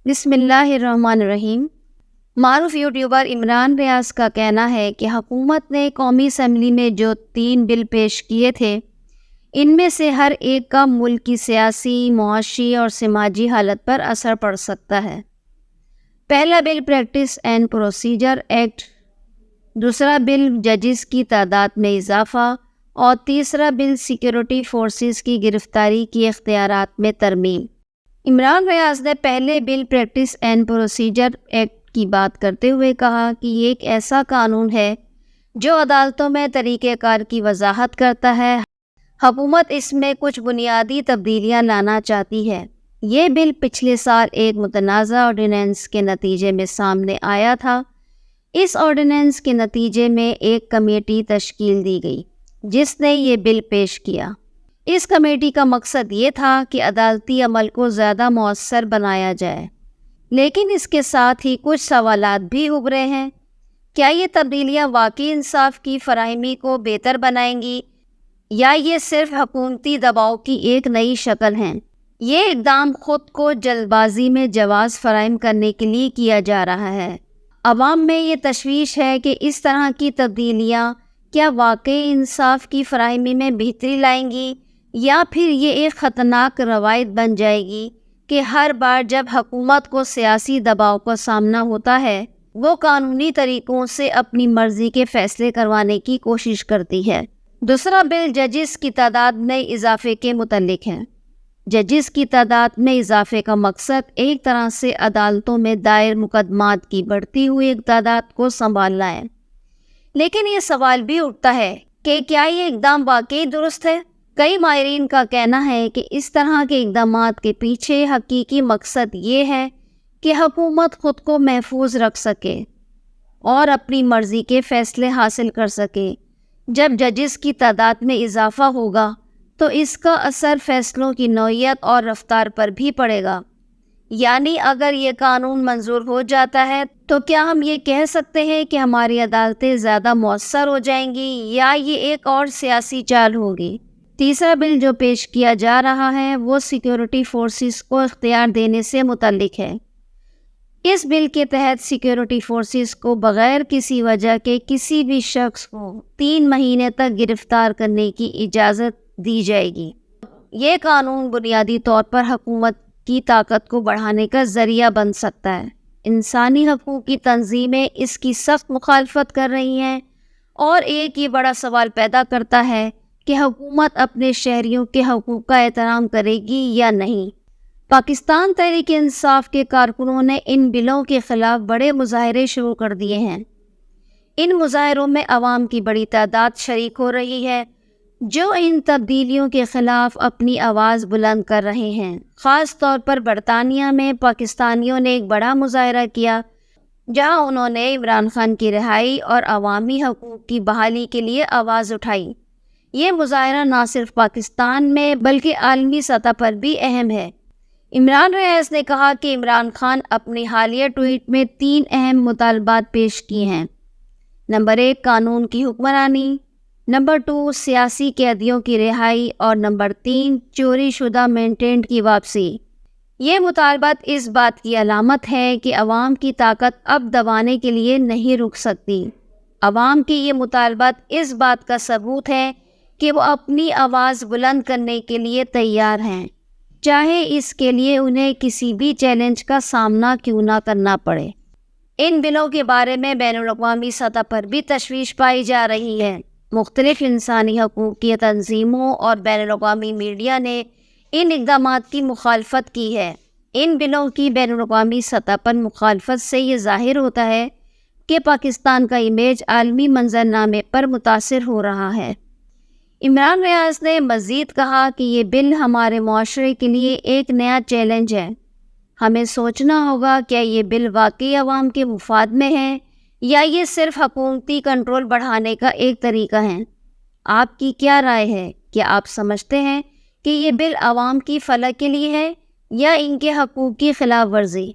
بسم اللہ الرحمن الرحیم۔ معروف یوٹیوبر عمران ریاض کا کہنا ہے کہ حکومت نے قومی اسمبلی میں جو 3 بل پیش کیے تھے، ان میں سے ہر ایک کا ملک کی سیاسی، معاشی اور سماجی حالت پر اثر پڑ سکتا ہے۔ پہلا بل پریکٹس اینڈ پروسیجر ایکٹ، دوسرا بل ججز کی تعداد میں اضافہ اور تیسرا بل سیکیورٹی فورسز کی گرفتاری کی اختیارات میں ترمیم۔ عمران ریاض نے پہلے بل پریکٹس اینڈ پروسیجر ایکٹ کی بات کرتے ہوئے کہا کہ یہ ایک ایسا قانون ہے جو عدالتوں میں طریقہ کار کی وضاحت کرتا ہے۔ حکومت اس میں کچھ بنیادی تبدیلیاں لانا چاہتی ہے۔ یہ بل پچھلے سال ایک متنازع آرڈیننس کے نتیجے میں سامنے آیا تھا۔ اس آرڈیننس کے نتیجے میں ایک کمیٹی تشکیل دی گئی جس نے یہ بل پیش کیا۔ اس کمیٹی کا مقصد یہ تھا کہ عدالتی عمل کو زیادہ مؤثر بنایا جائے، لیکن اس کے ساتھ ہی کچھ سوالات بھی ابھرے ہیں۔ کیا یہ تبدیلیاں واقعی انصاف کی فراہمی کو بہتر بنائیں گی یا یہ صرف حکومتی دباؤ کی ایک نئی شکل ہیں؟ یہ اقدام خود کو جلد بازی میں جواز فراہم کرنے کے لیے کیا جا رہا ہے۔ عوام میں یہ تشویش ہے کہ اس طرح کی تبدیلیاں کیا واقعی انصاف کی فراہمی میں بہتری لائیں گی یا پھر یہ ایک خطرناک روایت بن جائے گی کہ ہر بار جب حکومت کو سیاسی دباؤ کا سامنا ہوتا ہے وہ قانونی طریقوں سے اپنی مرضی کے فیصلے کروانے کی کوشش کرتی ہے۔ دوسرا بل ججز کی تعداد میں اضافے کے متعلق ہے۔ ججز کی تعداد میں اضافے کا مقصد ایک طرح سے عدالتوں میں دائر مقدمات کی بڑھتی ہوئی تعداد کو سنبھالنا ہے، لیکن یہ سوال بھی اٹھتا ہے کہ کیا یہ اقدام واقعی درست ہے؟ کئی ماہرین کا کہنا ہے کہ اس طرح کے اقدامات کے پیچھے حقیقی مقصد یہ ہے کہ حکومت خود کو محفوظ رکھ سکے اور اپنی مرضی کے فیصلے حاصل کر سکے۔ جب ججز کی تعداد میں اضافہ ہوگا تو اس کا اثر فیصلوں کی نوعیت اور رفتار پر بھی پڑے گا۔ یعنی اگر یہ قانون منظور ہو جاتا ہے تو کیا ہم یہ کہہ سکتے ہیں کہ ہماری عدالتیں زیادہ مؤثر ہو جائیں گی یا یہ ایک اور سیاسی چال ہوگی؟ تیسرا بل جو پیش کیا جا رہا ہے وہ سیکیورٹی فورسز کو اختیار دینے سے متعلق ہے۔ اس بل کے تحت سیکیورٹی فورسز کو بغیر کسی وجہ کے کسی بھی شخص کو 3 مہینے تک گرفتار کرنے کی اجازت دی جائے گی۔ یہ قانون بنیادی طور پر حکومت کی طاقت کو بڑھانے کا ذریعہ بن سکتا ہے۔ انسانی حقوق کی تنظیمیں اس کی سخت مخالفت کر رہی ہیں اور ایک یہ بڑا سوال پیدا کرتا ہے کہ حکومت اپنے شہریوں کے حقوق کا احترام کرے گی یا نہیں۔ پاکستان تحریک انصاف کے کارکنوں نے ان بلوں کے خلاف بڑے مظاہرے شروع کر دیے ہیں۔ ان مظاہروں میں عوام کی بڑی تعداد شریک ہو رہی ہے جو ان تبدیلیوں کے خلاف اپنی آواز بلند کر رہے ہیں۔ خاص طور پر برطانیہ میں پاکستانیوں نے ایک بڑا مظاہرہ کیا جہاں انہوں نے عمران خان کی رہائی اور عوامی حقوق کی بحالی کے لیے آواز اٹھائی۔ یہ مظاہرہ نہ صرف پاکستان میں بلکہ عالمی سطح پر بھی اہم ہے۔ عمران ریاض نے کہا کہ عمران خان اپنی حالیہ ٹویٹ میں 3 اہم مطالبات پیش کیے ہیں۔ نمبر 1 قانون کی حکمرانی، نمبر 2 سیاسی قیدیوں کی رہائی اور نمبر 3 چوری شدہ مینٹینٹ کی واپسی۔ یہ مطالبات اس بات کی علامت ہے کہ عوام کی طاقت اب دبانے کے لیے نہیں رک سکتی۔ عوام کے یہ مطالبات اس بات کا ثبوت ہے کہ وہ اپنی آواز بلند کرنے کے لیے تیار ہیں، چاہے اس کے لیے انہیں کسی بھی چیلنج کا سامنا کیوں نہ کرنا پڑے۔ ان بلوں کے بارے میں بین الاقوامی سطح پر بھی تشویش پائی جا رہی ہے۔ مختلف انسانی حقوق کی تنظیموں اور بین الاقوامی میڈیا نے ان اقدامات کی مخالفت کی ہے۔ ان بلوں کی بین الاقوامی سطح پر مخالفت سے یہ ظاہر ہوتا ہے کہ پاکستان کا امیج عالمی منظرنامے پر متاثر ہو رہا ہے۔ عمران ریاض نے مزید کہا کہ یہ بل ہمارے معاشرے کے لیے ایک نیا چیلنج ہے۔ ہمیں سوچنا ہوگا کیا یہ بل واقعی عوام کے مفاد میں ہے یا یہ صرف حکومتی کنٹرول بڑھانے کا ایک طریقہ ہے۔ آپ کی کیا رائے ہے؟ کیا آپ سمجھتے ہیں کہ یہ بل عوام کی فلاح کے لیے ہے یا ان کے حقوق کی خلاف ورزی؟